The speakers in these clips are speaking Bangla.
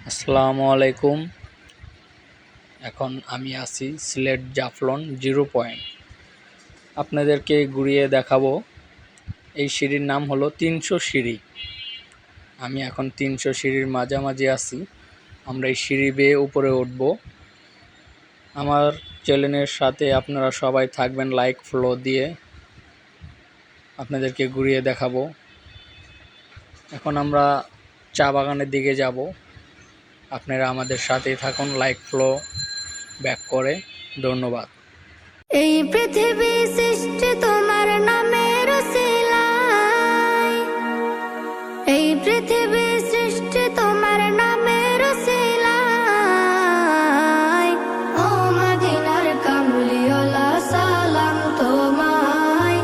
আসসালামু আলাইকুম। এখন আমি আছি সিলেট জাফলং 0 পয়েন্ট। আপনাদেরকে ঘুরিয়ে দেখাবো। এই সিঁড়ির নাম হলো 300 সিঁড়ি। আমি এখন 300 সিঁড়ির মাঝামাঝি আছি। আমরা এই সিঁড়ি বেয়ে উপরে উঠব। আমার চ্যানেলের সাথে আপনারা সবাই থাকবেন, লাইক ফলো দিয়ে আপনাদেরকে ঘুরিয়ে দেখাবো। এখন আমরা চা বাগানের দিকে যাব। আপনারা আমাদের সাথেই থাকুন, লাইক ফলো ব্যাক করে। ধন্যবাদ। এই পৃথিবী সৃষ্টি তোমার নামের উসিলায়, এই পৃথিবী সৃষ্টি তোমার নামের উসিলায়। ও মদিনার কামলিওয়ালা সালাম তোমায়,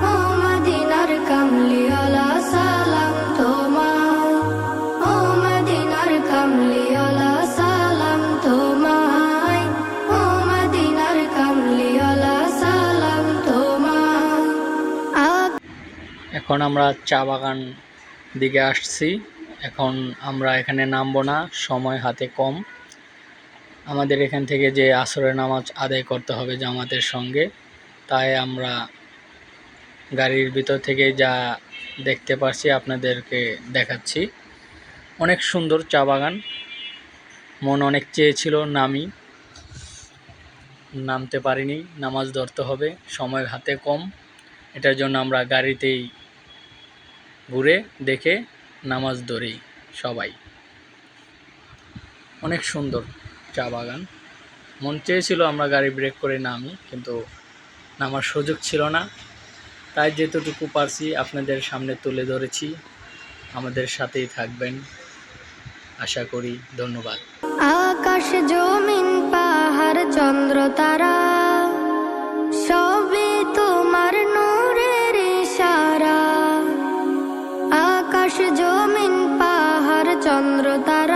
ও মদিনার কামলিওয়ালা সালাম তোমায়, ও মদিনার কামলিওয়ালা সালাম তোমায়, ও মদিনার কামলিওয়ালা সালাম তোমায়। এখন আমরা চা বাগান দিকে আসছি। এখন আমরা এখানে নামবো না, সময় হাতে কম। আমাদের এখান থেকে যে আসরের নামাজ আদায় করতে হবে জামাতের সঙ্গে, তাই আমরা গাড়ির ভিতর থেকে যা দেখতে পারছি আপনাদেরকে দেখাচ্ছি। অনেক সুন্দর চা বাগান। মন অনেক চেয়েছিল নামতে পারিনি, নামাজ ধরতে হবে, সময় হাতে কম। এটার জন্য আমরা গাড়িতেই ঘুরে দেখে নামাজ ধরি সবাই। অনেক সুন্দর চা বাগান। মন চেয়েছিল আমরা গাড়ি ব্রেক করে নামি, কিন্তু নামার সুযোগ ছিল না। তাই যেতটুকু পারছি আপনাদের সামনে তুলে ধরেছি। আমাদের সাথেই থাকবেন আশা করি। ধন্যবাদ। আকাশ জমিন পাহাড় চন্দ্র তারা সবই তোমার নূরের ইশারা। আকাশ জমিন পাহাড় চন্দ্র তারা